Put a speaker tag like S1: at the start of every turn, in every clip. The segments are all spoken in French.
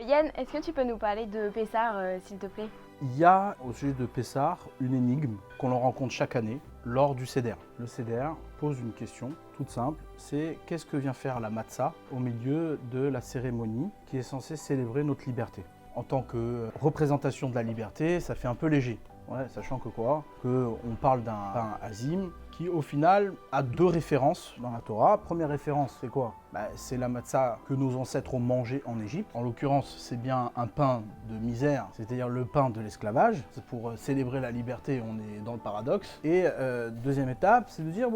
S1: Yann, est-ce que tu peux nous parler de Pessah, s'il te plaît?
S2: Il y a au sujet de Pessah une énigme qu'on rencontre chaque année lors du Seder. Le Seder pose une question toute simple, c'est qu'est-ce que vient faire la matzah au milieu de la cérémonie qui est censée célébrer notre liberté. En tant que représentation de la liberté, ça fait un peu léger. Ouais, sachant que quoi? Qu'on parle d'un pain azim qui au final a deux références dans la Torah. Première référence, c'est quoi? C'est la matzah que nos ancêtres ont mangé en Égypte. En l'occurrence, c'est bien un pain de misère, c'est-à-dire le pain de l'esclavage. C'est pour célébrer la liberté, on est dans le paradoxe. Et deuxième étape, c'est de dire,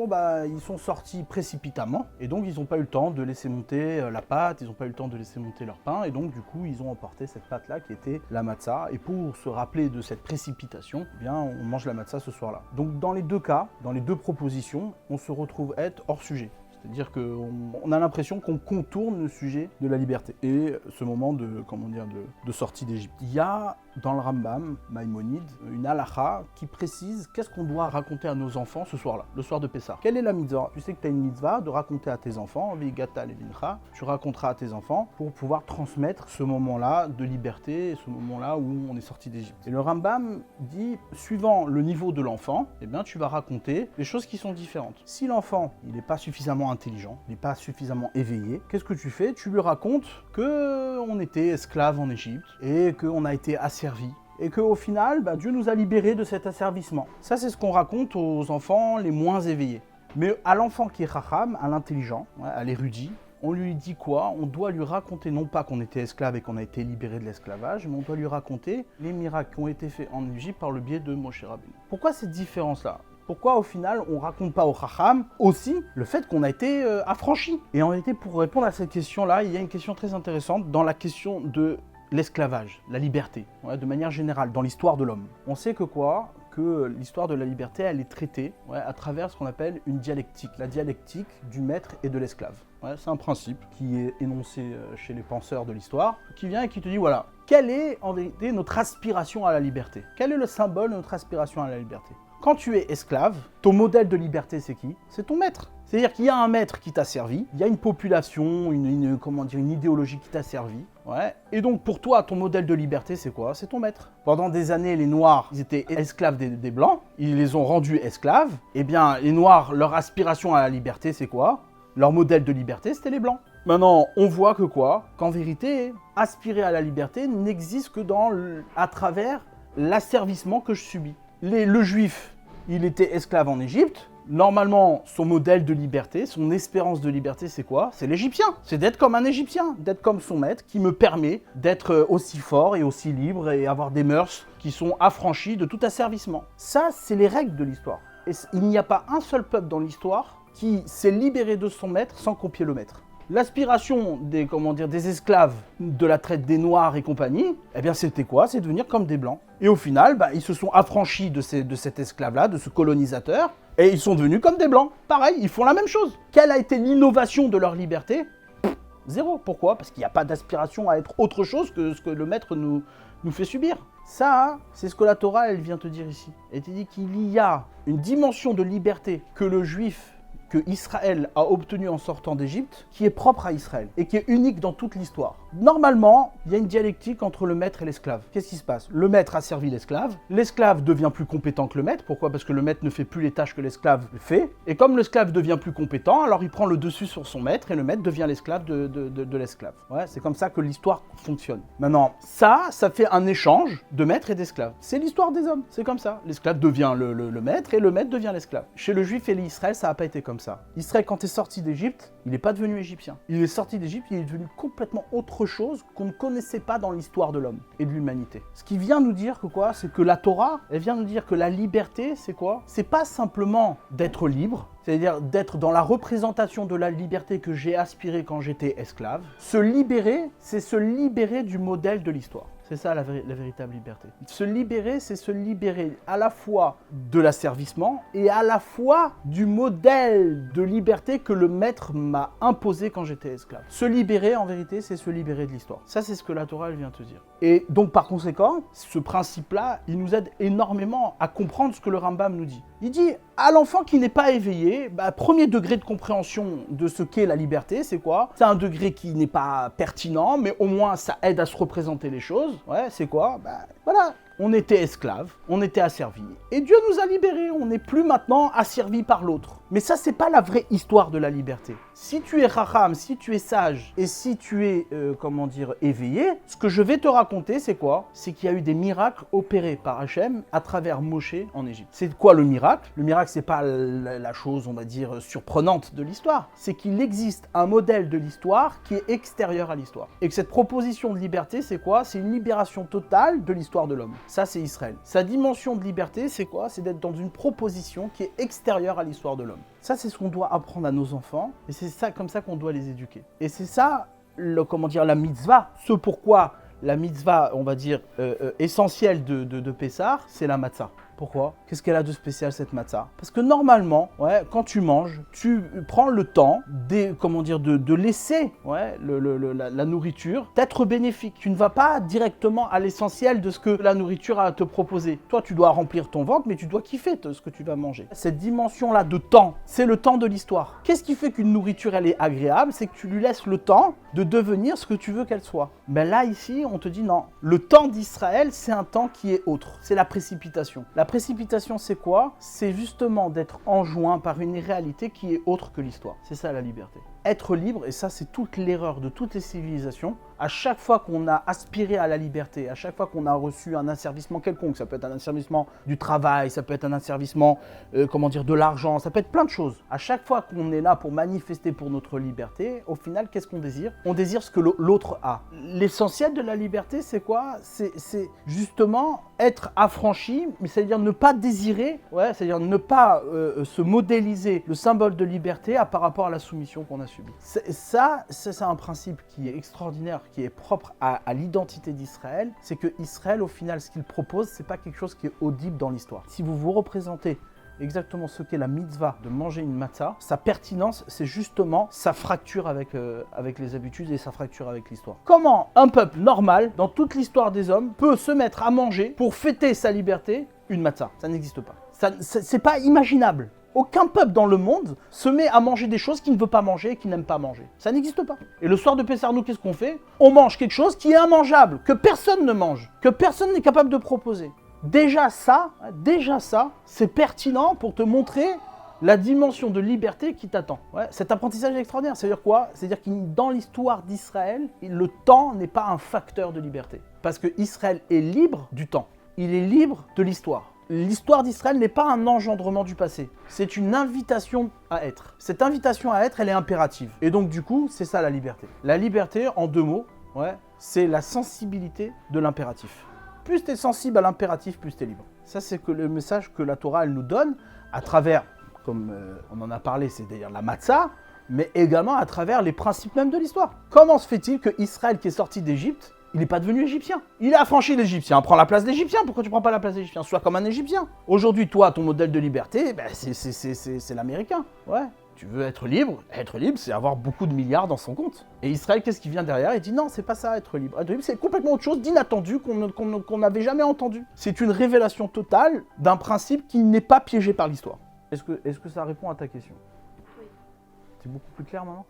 S2: ils sont sortis précipitamment, et donc ils n'ont pas eu le temps de laisser monter la pâte, ils n'ont pas eu le temps de laisser monter leur pain, et donc du coup, ils ont emporté cette pâte-là qui était la matzah. Et pour se rappeler de cette précipitation, eh bien, on mange la matzah ce soir-là. Donc dans les deux cas, dans les deux propositions, on se retrouve être hors sujet. C'est-à-dire qu'on a l'impression qu'on contourne le sujet de la liberté et ce moment de sortie d'Égypte. Il y a dans le Rambam, Maïmonide, une halakha qui précise qu'est-ce qu'on doit raconter à nos enfants ce soir-là, le soir de Pessah. Quelle est la mitzvah? Tu sais que tu as une mitzvah de raconter à tes enfants, Vigata Levincha, tu raconteras à tes enfants pour pouvoir transmettre ce moment-là de liberté, ce moment-là où on est sorti d'Égypte. Et le Rambam dit, suivant le niveau de l'enfant, eh bien, tu vas raconter des choses qui sont différentes. Si l'enfant, il n'est pas suffisamment intelligent, il n'est pas suffisamment éveillé, qu'est-ce que tu fais? Tu lui racontes qu'on était esclave en Égypte et qu'on a été asservi et qu'au final, Dieu nous a libérés de cet asservissement. Ça, c'est ce qu'on raconte aux enfants les moins éveillés. Mais à l'enfant qui est chacham, à l'intelligent, à l'érudit, on lui dit quoi? On doit lui raconter non pas qu'on était esclave et qu'on a été libéré de l'esclavage, mais on doit lui raconter les miracles qui ont été faits en Égypte par le biais de Moshe Rabbeinu. Pourquoi cette différence-là? Pourquoi au final on raconte pas au Chacham aussi le fait qu'on a été affranchi? Et en réalité, pour répondre à cette question-là, il y a une question très intéressante dans la question de l'esclavage, la liberté, de manière générale, dans l'histoire de l'homme. On sait que l'histoire de la liberté, elle est traitée à travers ce qu'on appelle une dialectique, la dialectique du maître et de l'esclave. C'est un principe qui est énoncé chez les penseurs de l'histoire, qui vient et qui te dit, voilà, quelle est en vérité notre aspiration à la liberté? Quel est le symbole de notre aspiration à la liberté? Quand tu es esclave, ton modèle de liberté, c'est qui? C'est ton maître. C'est-à-dire qu'il y a un maître qui t'a servi, il y a une population, une idéologie qui t'a servi. Et donc pour toi, ton modèle de liberté, c'est quoi? C'est ton maître. Pendant des années, les Noirs, ils étaient esclaves des Blancs, ils les ont rendus esclaves. Eh bien, les Noirs, leur aspiration à la liberté, c'est quoi? Leur modèle de liberté, c'était les Blancs. Maintenant, on voit qu'en vérité, aspirer à la liberté n'existe que à travers l'asservissement que je subis. Le juif, il était esclave en Égypte. Normalement, son modèle de liberté, son espérance de liberté, c'est quoi? C'est l'Égyptien. C'est d'être comme un Égyptien, d'être comme son maître, qui me permet d'être aussi fort et aussi libre et avoir des mœurs qui sont affranchies de tout asservissement. Ça, c'est les règles de l'histoire. Et il n'y a pas un seul peuple dans l'histoire qui s'est libéré de son maître sans copier le maître. L'aspiration des esclaves de la traite des Noirs et compagnie, eh bien c'était quoi? C'est devenir comme des Blancs. Et au final, ils se sont affranchis de cet esclave-là, de ce colonisateur, et ils sont devenus comme des Blancs. Pareil, ils font la même chose. Quelle a été l'innovation de leur liberté? Zéro. Pourquoi? Parce qu'il n'y a pas d'aspiration à être autre chose que ce que le maître nous fait subir. Ça, c'est ce que la Torah, elle vient te dire ici. Elle te dit qu'il y a une dimension de liberté que le juif, que Israël a obtenu en sortant d'Égypte, qui est propre à Israël et qui est unique dans toute l'histoire. Normalement, il y a une dialectique entre le maître et l'esclave. Qu'est-ce qui se passe? Le maître a servi l'esclave devient plus compétent que le maître. Pourquoi? Parce que le maître ne fait plus les tâches que l'esclave fait. Et comme l'esclave devient plus compétent, alors il prend le dessus sur son maître et le maître devient l'esclave de l'esclave. C'est comme ça que l'histoire fonctionne. Maintenant, ça fait un échange de maître et d'esclave. C'est l'histoire des hommes, c'est comme ça. L'esclave devient le maître et le maître devient l'esclave. Chez le juif et l'Israël, ça n'a pas été comme ça. Israël, quand il est sorti d'Égypte, il n'est pas devenu égyptien. Il est sorti d'Égypte, il est devenu complètement autre chose qu'on ne connaissait pas dans l'histoire de l'homme et de l'humanité. Ce qui vient nous dire c'est que la Torah, elle vient nous dire que la liberté, c'est quoi? C'est pas simplement d'être libre, c'est-à-dire d'être dans la représentation de la liberté que j'ai aspiré quand j'étais esclave. Se libérer, c'est se libérer du modèle de l'histoire. C'est ça la véritable liberté. Se libérer, c'est se libérer à la fois de l'asservissement et à la fois du modèle de liberté que le maître m'a imposé quand j'étais esclave. Se libérer, en vérité, c'est se libérer de l'histoire. Ça, c'est ce que la Torah, elle vient te dire. Et donc, par conséquent, ce principe-là, il nous aide énormément à comprendre ce que le Rambam nous dit. Il dit, à l'enfant qui n'est pas éveillé, premier degré de compréhension de ce qu'est la liberté, c'est quoi? C'est un degré qui n'est pas pertinent, mais au moins ça aide à se représenter les choses. Ouais, c'est quoi? Voilà. On était esclaves, on était asservis. Et Dieu nous a libérés, on n'est plus maintenant asservis par l'autre. Mais ça, c'est pas la vraie histoire de la liberté. Si tu es racham, si tu es sage, et si tu es, éveillé, ce que je vais te raconter, c'est quoi? C'est qu'il y a eu des miracles opérés par Hachem à travers Moshe en Égypte. C'est quoi le miracle? Le miracle, c'est pas la chose, on va dire, surprenante de l'histoire. C'est qu'il existe un modèle de l'histoire qui est extérieur à l'histoire. Et que cette proposition de liberté, c'est quoi? C'est une libération totale de l'histoire de l'homme. Ça, c'est Israël. Sa dimension de liberté, c'est quoi? C'est d'être dans une proposition qui est extérieure à l'histoire de l'homme. Ça, c'est ce qu'on doit apprendre à nos enfants, et c'est ça, comme ça qu'on doit les éduquer. Et c'est ça, la mitzvah. Ce pourquoi la mitzvah, on va dire, essentielle de Pessah, c'est la matzah. Pourquoi? Qu'est-ce qu'elle a de spécial, cette matzah? Parce que normalement, quand tu manges, tu prends le temps de laisser la nourriture d'être bénéfique. Tu ne vas pas directement à l'essentiel de ce que la nourriture a à te proposer. Toi, tu dois remplir ton ventre, mais tu dois kiffer ce que tu vas manger. Cette dimension-là de temps, c'est le temps de l'histoire. Qu'est-ce qui fait qu'une nourriture, elle est agréable? C'est que tu lui laisses le temps de devenir ce que tu veux qu'elle soit. Ben là, ici, on te dit non. Le temps d'Israël, c'est un temps qui est autre. C'est la précipitation. La précipitation, c'est quoi? C'est justement d'être enjoint par une réalité qui est autre que l'histoire. C'est ça la liberté. Être libre, et ça c'est toute l'erreur de toutes les civilisations, à chaque fois qu'on a aspiré à la liberté, à chaque fois qu'on a reçu un asservissement quelconque, ça peut être un asservissement du travail, ça peut être un asservissement de l'argent, ça peut être plein de choses. À chaque fois qu'on est là pour manifester pour notre liberté, au final, qu'est-ce qu'on désire? On désire ce que l'autre a. L'essentiel de la liberté, c'est quoi? C'est justement être affranchi, mais c'est-à-dire ne pas désirer, c'est-à-dire ne pas se modéliser le symbole de liberté par rapport à la soumission qu'on a subie. Ça, c'est un principe qui est extraordinaire, qui est propre à l'identité d'Israël. C'est que Israël, au final, ce qu'il propose, c'est pas quelque chose qui est audible dans l'histoire. Si vous vous représentez exactement ce qu'est la mitzvah de manger une matzah, sa pertinence, c'est justement sa fracture avec les habitudes et sa fracture avec l'histoire. Comment un peuple normal, dans toute l'histoire des hommes, peut se mettre à manger, pour fêter sa liberté, une matzah? Ça n'existe pas. C'est pas imaginable. Aucun peuple dans le monde se met à manger des choses qu'il ne veut pas manger et qu'il n'aime pas manger. Ça n'existe pas. Et le soir de Pessah, nous, qu'est-ce qu'on fait? On mange quelque chose qui est immangeable, que personne ne mange, que personne n'est capable de proposer. Déjà ça, c'est pertinent pour te montrer la dimension de liberté qui t'attend. Cet apprentissage est extraordinaire. C'est-à-dire quoi? C'est-à-dire que dans l'histoire d'Israël, le temps n'est pas un facteur de liberté. Parce que Israël est libre du temps. Il est libre de l'histoire. L'histoire d'Israël n'est pas un engendrement du passé. C'est une invitation à être. Cette invitation à être, elle est impérative. Et donc du coup, c'est ça la liberté. La liberté, en deux mots, c'est la sensibilité de l'impératif. Plus tu es sensible à l'impératif, plus tu es libre. Ça, c'est le message que la Torah, elle nous donne à travers, comme on en a parlé, c'est d'ailleurs la matzah, mais également à travers les principes même de l'histoire. Comment se fait-il que Israël, qui est sorti d'Égypte, il n'est pas devenu égyptien? Il a affranchi l'Égyptien, prends la place d'Égyptien. Pourquoi tu ne prends pas la place d'Égyptien? Sois comme un Égyptien. Aujourd'hui, toi, ton modèle de liberté, c'est l'Américain. Tu veux être libre, c'est avoir beaucoup de milliards dans son compte. Et Israël, qu'est-ce qui vient derrière? Il dit non, c'est pas ça, être libre. Être libre, c'est complètement autre chose, d'inattendu, qu'on n'avait jamais entendu. C'est une révélation totale d'un principe qui n'est pas piégé par l'histoire. Est-ce que ça répond à ta question?
S1: Oui.
S2: C'est beaucoup plus clair maintenant?